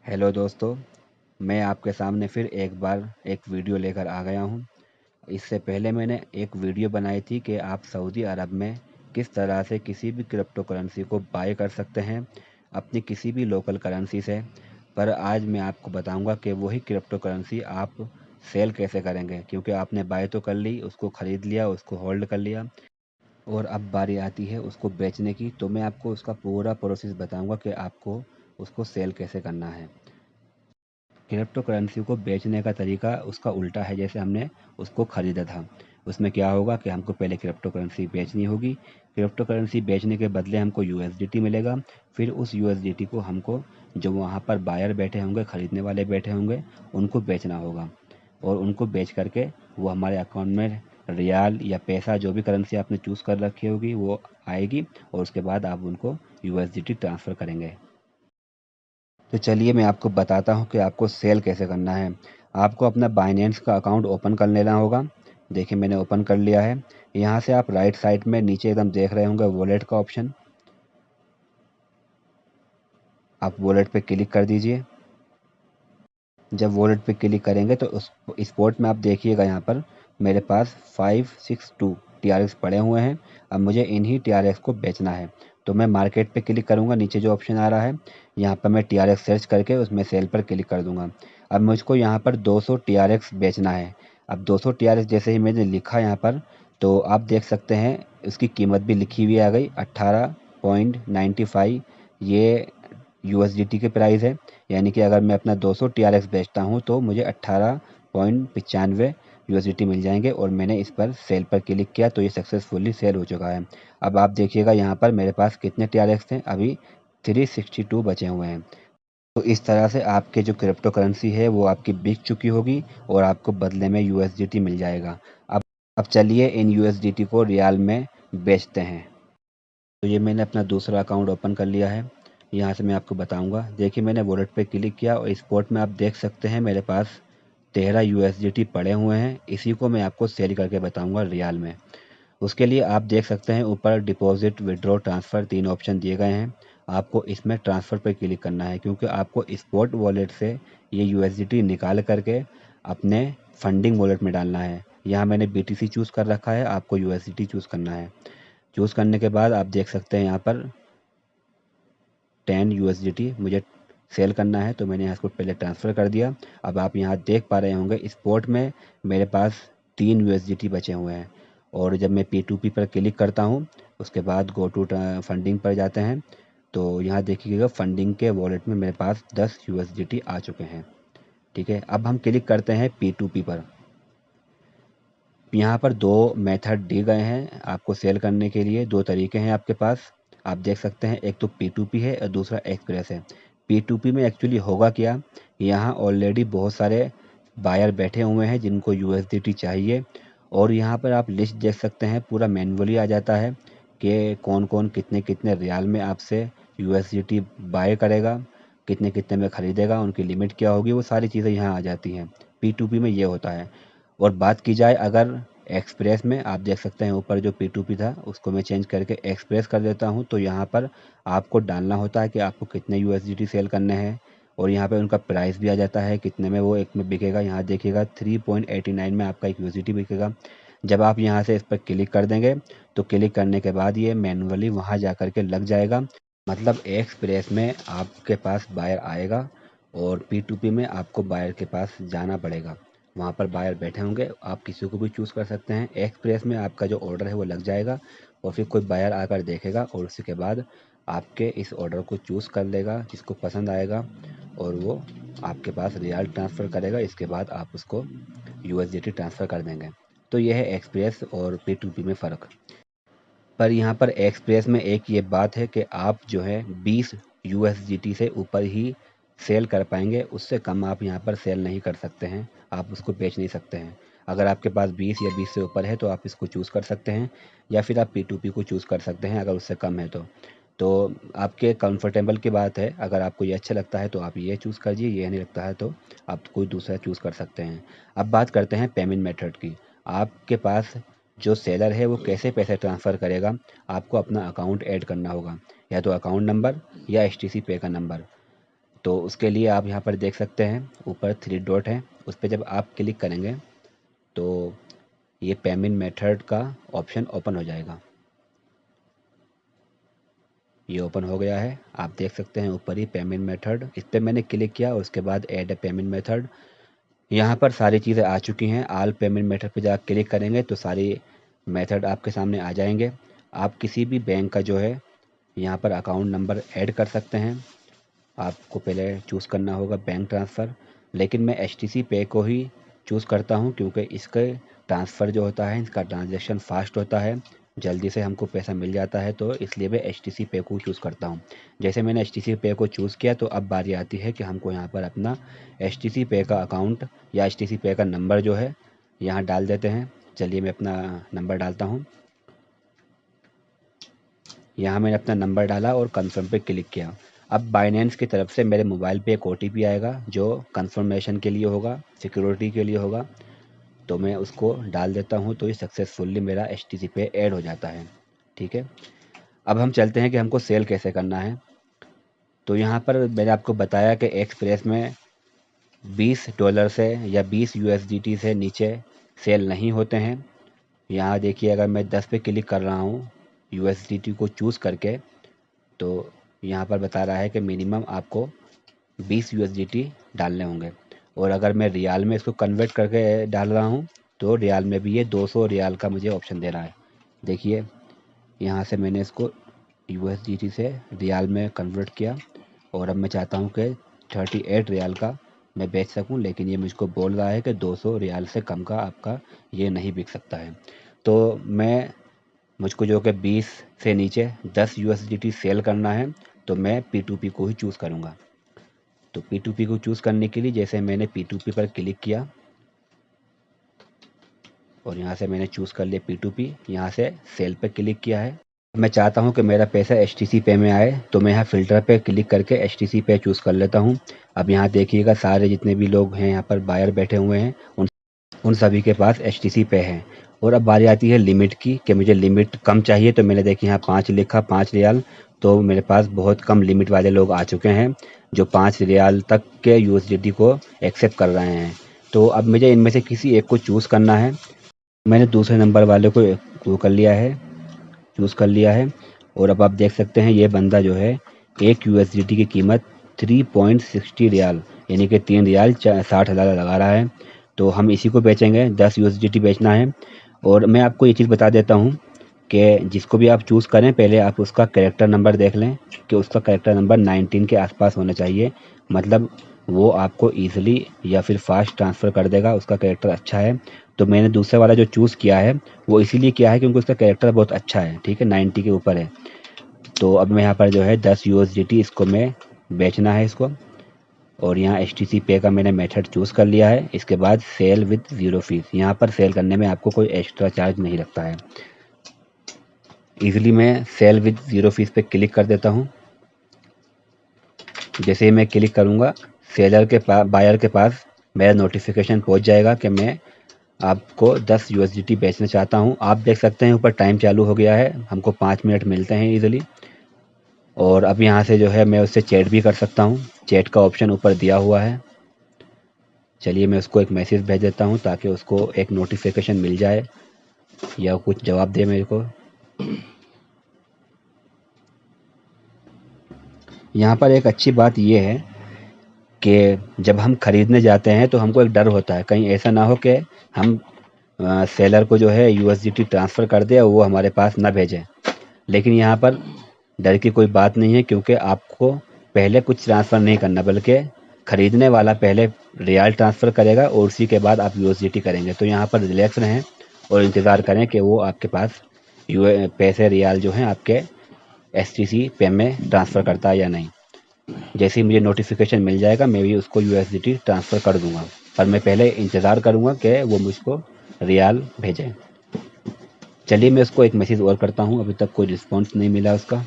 Hello दोस्तों, मैं आपके सामने फिर एक बार एक वीडियो लेकर आ गया हूँ। इससे पहले मैंने एक वीडियो बनाई थी कि आप सऊदी अरब में किस तरह से किसी भी क्रिप्टो करेंसी को बाय कर सकते हैं अपनी किसी भी लोकल करेंसी से। पर आज मैं आपको बताऊंगा कि वही क्रिप्टो करेंसी आप सेल कैसे करेंगे, क्योंकि आपने बाय तो कर ली, उसको ख़रीद लिया, उसको होल्ड कर लिया और अब बारी आती है उसको बेचने की। तो मैं आपको उसका पूरा प्रोसेस बताऊंगा कि आपको उसको सेल कैसे करना है। क्रिप्टो करेंसी को बेचने का तरीका उसका उल्टा है जैसे हमने उसको खरीदा था। उसमें क्या होगा कि हमको पहले क्रिप्टो करेंसी बेचनी होगी। क्रिप्टो करेंसी बेचने के बदले हमको यूएसडीटी मिलेगा। फिर उस यूएसडीटी को हमको जो वहाँ पर बायर बैठे होंगे, ख़रीदने वाले बैठे होंगे, उनको बेचना होगा। और उनको बेच करके वो हमारे अकाउंट में रियाल या पैसा, जो भी करेंसी आपने चूज़ कर रखी होगी, वो आएगी और उसके बाद आप उनको यूएसडीटी ट्रांसफ़र करेंगे। तो चलिए मैं आपको बताता हूँ कि आपको सेल कैसे करना है। आपको अपना बाइनेंस का अकाउंट ओपन कर लेना होगा। देखिए मैंने ओपन कर लिया है। यहाँ से आप राइट साइड में नीचे एकदम देख रहे होंगे वॉलेट का ऑप्शन। आप वॉलेट पे क्लिक कर दीजिए। जब वॉलेट पे क्लिक करेंगे तो उस स्पॉट में आप देखिएगा यहाँ पर मेरे पास 562 TRX पड़े हुए हैं। अब मुझे इन्हीं TRX को बेचना है। तो मैं मार्केट पे क्लिक करूँगा, नीचे जो ऑप्शन आ रहा है यहाँ पर मैं TRX सर्च करके उसमें सेल पर क्लिक कर दूँगा। अब मुझको यहाँ पर 200 TRX बेचना है। अब 200 TRX जैसे ही मैंने लिखा यहाँ पर, तो आप देख सकते हैं उसकी कीमत भी लिखी हुई आ गई 18.95। ये यूएसडीटी के प्राइस है। यानी कि अगर मैं अपना 200 TRX बेचता हूँ तो मुझे 18.95 यूएसडीटी मिल जाएंगे। और मैंने इस पर सेल पर क्लिक किया तो ये सक्सेसफुली सेल हो चुका है। अब आप देखिएगा यहाँ पर मेरे पास कितने TRX थे, अभी 362 बचे हुए हैं। तो इस तरह से आपके जो क्रिप्टो करेंसी है वो आपकी बिक चुकी होगी और आपको बदले में यूएसडीटी मिल जाएगा। अब चलिए इन यूएसडीटी को रियाल में बेचते हैं। तो ये मैंने अपना दूसरा अकाउंट ओपन कर लिया है। यहाँ से मैं आपको बताऊंगा। देखिए मैंने वॉलेट पे क्लिक किया और स्पॉट में आप देख सकते हैं मेरे पास 13 यूएसडीटी पड़े हुए हैं। इसी को मैं आपको सेल करके बताऊंगा रियाल में। उसके लिए आप देख सकते हैं ऊपर डिपॉजिट, विड्रॉ, ट्रांसफ़र 3 ऑप्शन दिए गए हैं। आपको इसमें ट्रांसफ़र पे क्लिक करना है, क्योंकि आपको स्पॉट वॉलेट से ये यूएसडीटी निकाल करके अपने फंडिंग वॉलेट में डालना है। यहाँ मैंने बीटीसी चूज़ कर रखा है, आपको यूएसडीटी चूज़ करना है। चूज़ करने के बाद आप देख सकते हैं यहाँ पर 10 यूएसडीटी मुझे सेल करना है, तो मैंने यहाँ इसको पहले ट्रांसफ़र कर दिया। अब आप यहाँ देख पा रहे होंगे स्पॉट में मेरे पास 3 यूएसडीटी बचे हुए हैं। और जब मैं P2P पर क्लिक करता हूँ उसके बाद गो टू फंडिंग पर जाते हैं, तो यहाँ देखिएगा फंडिंग के वॉलेट में मेरे पास 10 यूएसडीटी आ चुके हैं। ठीक है, अब हम क्लिक करते हैं P2P पर। यहाँ पर 2 मेथड दिए गए हैं आपको सेल करने के लिए, 2 तरीके हैं आपके पास। आप देख सकते हैं एक तो P2P है और दूसरा एक्सप्रेस है। P2P में एक्चुअली होगा क्या, यहाँ ऑलरेडी बहुत सारे बायर बैठे हुए हैं जिनको यूएसडीटी चाहिए। और यहाँ पर आप लिस्ट देख सकते हैं, पूरा मैनुअली आ जाता है कि कौन कौन कितने कितने रियाल में आपसे यूएसडीटी बाय करेगा, कितने कितने में ख़रीदेगा, उनकी लिमिट क्या होगी, वो सारी चीज़ें यहाँ आ जाती हैं। P2P में ये होता है। और बात की जाए अगर एक्सप्रेस में, आप देख सकते हैं ऊपर जो P2P था उसको मैं चेंज करके एक्सप्रेस कर देता हूं, तो यहाँ पर आपको डालना होता है कि आपको कितने यूएसडीटी सेल करने हैं। और यहाँ पे उनका प्राइस भी आ जाता है कितने में वो एक में बिकेगा। यहाँ देखिएगा 3.89 में आपका एक यूएसडीटी बिकेगा। जब आप यहाँ से इस पर क्लिक कर देंगे तो क्लिक करने के बाद ये मैनुअली वहाँ जा कर के लग जाएगा। मतलब एक्सप्रेस में आपके पास बायर आएगा और P2P में आपको बायर के पास जाना पड़ेगा। वहाँ पर बायर बैठे होंगे, आप किसी को भी चूज़ कर सकते हैं। एक्सप्रेस में आपका जो ऑर्डर है वो लग जाएगा और फिर कोई बायर आकर देखेगा और उसी के बाद आपके इस ऑर्डर को चूज़ कर लेगा जिसको पसंद आएगा और वो आपके पास रियाल ट्रांसफ़र करेगा। इसके बाद आप उसको यूएसडीटी ट्रांसफ़र कर देंगे। तो यह है एक्सप्रेस और P2P में फ़र्क। पर यहाँ पर एक्सप्रेस में एक ये बात है कि आप जो है 20 यूएसडीटी से ऊपर ही सेल कर पाएंगे, उससे कम आप यहाँ पर सेल नहीं कर सकते हैं, आप उसको बेच नहीं सकते हैं। अगर आपके पास 20 या 20 से ऊपर है तो आप इसको चूज़ कर सकते हैं, या फिर आप P2P को चूज़ कर सकते हैं अगर उससे कम है तो आपके कंफर्टेबल की बात है। अगर आपको ये अच्छा लगता है तो आप ये चूज़ कीजिए, ये नहीं लगता है तो आप कोई दूसरा चूज़ कर सकते हैं। अब बात करते हैं पेमेंट मेथड की। आपके पास जो सेलर है वो कैसे पैसे ट्रांसफ़र करेगा, आपको अपना अकाउंट ऐड करना होगा, या तो अकाउंट नंबर या एचटीसी पे का नंबर। तो उसके लिए आप यहाँ पर देख सकते हैं ऊपर 3 डॉट है, उस पर जब आप क्लिक करेंगे तो ये पेमेंट मेथड का ऑप्शन ओपन हो जाएगा। ये ओपन हो गया है, आप देख सकते हैं ऊपर ही पेमेंट मेथड, इस पर मैंने क्लिक किया। उसके बाद ऐड ए पेमेंट मेथड, यहाँ पर सारी चीज़ें आ चुकी हैं। ऑल पेमेंट मेथड पे जब क्लिक करेंगे तो सारी मेथड आपके सामने आ जाएंगे। आप किसी भी बैंक का जो है यहाँ पर अकाउंट नंबर ऐड कर सकते हैं। आपको पहले चूज़ करना होगा बैंक ट्रांसफ़र, लेकिन मैं एचटीसी पे को ही चूज़ करता हूँ क्योंकि इसके ट्रांसफ़र जो होता है, इसका ट्रांजैक्शन फास्ट होता है, जल्दी से हमको पैसा मिल जाता है, तो इसलिए मैं एचटीसी पे को चूज़ करता हूँ। जैसे मैंने एचटीसी पे को चूज़ किया तो अब बारी आती है कि हमको यहाँ पर अपना एचटीसी पे का अकाउंट या एचटीसी पे का नंबर जो है यहाँ डाल देते हैं। चलिए मैं अपना नंबर डालता हूँ। यहाँ मैंने अपना नंबर डाला और कन्फर्म पे क्लिक किया। अब बाइनेंस की तरफ से मेरे मोबाइल पे एक ओटीपी आएगा जो कंफर्मेशन के लिए होगा, सिक्योरिटी के लिए होगा, तो मैं उसको डाल देता हूँ। तो ये सक्सेसफुली मेरा एचटीसी पे ऐड हो जाता है। ठीक है, अब हम चलते हैं कि हमको सेल कैसे करना है। तो यहाँ पर मैंने आपको बताया कि एक्सप्रेस में $20 से या 20 यूएसडीटी से नीचे सेल नहीं होते हैं। यहाँ देखिए, अगर मैं 10 पे क्लिक कर रहा हूँ यूएसडीटी को चूज़ करके, तो यहाँ पर बता रहा है कि मिनिमम आपको 20 यूएसडीटी डालने होंगे। और अगर मैं रियाल में इसको कन्वर्ट करके डाल रहा हूँ तो रियाल में भी ये 200 रियाल का मुझे ऑप्शन दे रहा है। देखिए, यहाँ से मैंने इसको यूएसडीटी से रियाल में कन्वर्ट किया और अब मैं चाहता हूँ कि 38 रियाल का मैं बेच सकूँ, लेकिन ये मुझको बोल रहा है कि 200 रियाल से कम का आपका ये नहीं बिक सकता है। तो मुझको जो कि 20 से नीचे 10 यूएसडीटी सेल करना है, तो मैं P2P को ही चूज़ करूँगा। तो P2P को चूज़ करने के लिए जैसे मैंने P2P पर क्लिक किया और यहाँ से मैंने चूज़ कर लिया P2P, यहाँ से सेल पे क्लिक किया है। मैं चाहता हूँ कि मेरा पैसा एचटीसी पे में आए, तो मैं यहाँ फ़िल्टर पे क्लिक करके एचटीसी पे चूज़ कर लेता हूँ। अब यहाँ देखिएगा सारे जितने भी लोग हैं यहाँ पर बायर बैठे हुए हैं, उन सभी के पास एचटीसी पे है। और अब बारी आती है लिमिट की कि मुझे लिमिट कम चाहिए, तो मैंने देखिए यहाँ 5 लिखा, 5 रियाल। तो मेरे पास बहुत कम लिमिट वाले लोग आ चुके हैं जो 5 रियाल तक के यूएसडीटी को एक्सेप्ट कर रहे हैं। तो अब मुझे इनमें से किसी एक को चूज़ करना है। मैंने दूसरे नंबर वाले को वो कर लिया है, चूज़ कर लिया है। और अब आप देख सकते हैं ये बंदा जो है एक यूएसडीटी की कीमत 3.60 रियाल यानी कि 3 रियाल 60,000 लगा रहा है। तो हम इसी को बेचेंगे, 10 यूएसडीटी बेचना है। और मैं आपको ये चीज़ बता देता हूँ कि जिसको भी आप चूज़ करें पहले आप उसका कैरेक्टर नंबर देख लें कि उसका कैरेक्टर नंबर 19 के आसपास होना चाहिए। मतलब वो आपको ईज़िली या फिर फास्ट ट्रांसफ़र कर देगा, उसका कैरेक्टर अच्छा है। तो मैंने दूसरे वाला जो चूज़ किया है वो इसीलिए किया है क्योंकि उसका कैरेक्टर बहुत अच्छा है। ठीक है, 90 के ऊपर है। तो अब मैं यहाँ पर जो है 10 यूएसडीटी इसको मैं बेचना है इसको। और यहाँ एचटीसी पे का मैंने मेथड चूज़ कर लिया है। इसके बाद सेल विद ज़ीरो फीस, यहाँ पर सेल करने में आपको कोई एक्स्ट्रा चार्ज नहीं लगता है। ईज़िली मैं सेल विद ज़ीरो फीस पे क्लिक कर देता हूँ। जैसे ही मैं क्लिक करूँगा सेलर के पास, बायर के पास मेरा नोटिफिकेशन पहुँच जाएगा कि मैं आपको 10 यूएसडीटी बेचना चाहता हूँ। आप देख सकते हैं ऊपर टाइम चालू हो गया है, हमको 5 मिनट मिलते हैं ईज़िली। और अब यहाँ से जो है मैं उससे चैट भी कर सकता हूँ, चैट का ऑप्शन ऊपर दिया हुआ है। चलिए मैं उसको एक मैसेज भेज देता हूँ ताकि उसको एक नोटिफिकेशन मिल जाए या कुछ जवाब दे मेरे को। यहाँ पर एक अच्छी बात ये है कि जब हम खरीदने जाते हैं तो हमको एक डर होता है कहीं ऐसा ना हो कि हम सेलर को जो है यूएसडीटी ट्रांसफ़र कर दे और वो हमारे पास ना भेजें। लेकिन यहाँ पर डर की कोई बात नहीं है क्योंकि आपको पहले कुछ ट्रांसफ़र नहीं करना, बल्कि ख़रीदने वाला पहले रियाल ट्रांसफ़र करेगा और उसी के बाद आप यूएसडीटी करेंगे। तो यहाँ पर रिलैक्स रहें और इंतज़ार करें कि वो आपके पास पैसे रियाल जो हैं आपके एचटीसी पे में ट्रांसफ़र करता है या नहीं। जैसे ही मुझे नोटिफिकेशन मिल जाएगा मैं भी उसको यूएसडीटी ट्रांसफ़र कर दूंगा, पर मैं पहले इंतज़ार करूंगा कि वो मुझको रियाल भेजें। चलिए मैं उसको एक मैसेज और करता हूं, अभी तक कोई रिस्पॉन्स नहीं मिला उसका।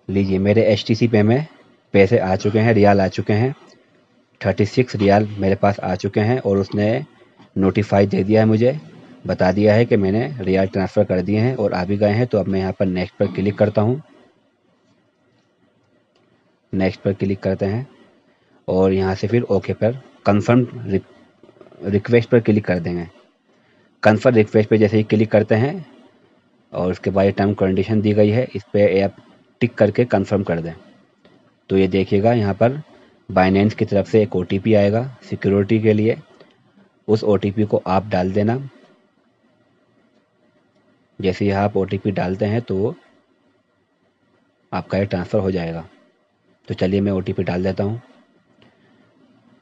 लीजिए मेरे एचटीसी पे में पैसे आ चुके हैं, रियाल आ चुके हैं 36 रियाल मेरे पास आ चुके हैं और उसने नोटिफाई दे दिया है, मुझे बता दिया है कि मैंने रियाल ट्रांसफ़र कर दिए हैं और आ भी गए हैं। तो अब मैं यहाँ पर नेक्स्ट पर क्लिक करता हूँ। नेक्स्ट पर क्लिक करते हैं और यहाँ से फिर ओके पर कन्फर्म रिक्वेस्ट पर क्लिक कर देंगे। कन्फर्म रिक्वेस्ट पर जैसे ही क्लिक करते हैं और उसके बाद टर्म कंडीशन दी गई है, इस पर आप टिक करके कन्फर्म कर दें। तो ये देखिएगा यहाँ पर बाइनेंस की तरफ से एक OTP आएगा सिक्योरिटी के लिए, उस OTP को आप डाल देना। जैसे ही आप OTP डालते हैं तो आपका ये ट्रांसफ़र हो जाएगा। तो चलिए मैं OTP डाल देता हूँ।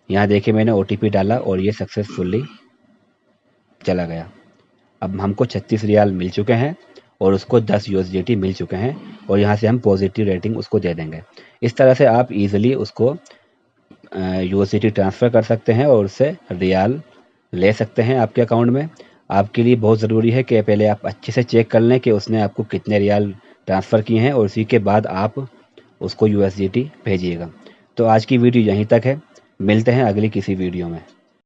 यहाँ देखिए मैंने OTP डाला और ये सक्सेसफुली चला गया। अब हमको 36 रियाल मिल चुके हैं और उसको 10 USDT मिल चुके हैं और यहाँ से हम पॉजिटिव रेटिंग उसको दे देंगे। इस तरह से आप इजीली उसको USDT ट्रांसफ़र कर सकते हैं और उससे रियाल ले सकते हैं आपके अकाउंट में। आपके लिए बहुत ज़रूरी है कि पहले आप अच्छे से चेक कर लें कि उसने आपको कितने रियाल ट्रांसफ़र किए हैं और उसी के बाद आप उसको USDT भेजिएगा। तो आज की वीडियो यहीं तक है, मिलते हैं अगली किसी वीडियो में।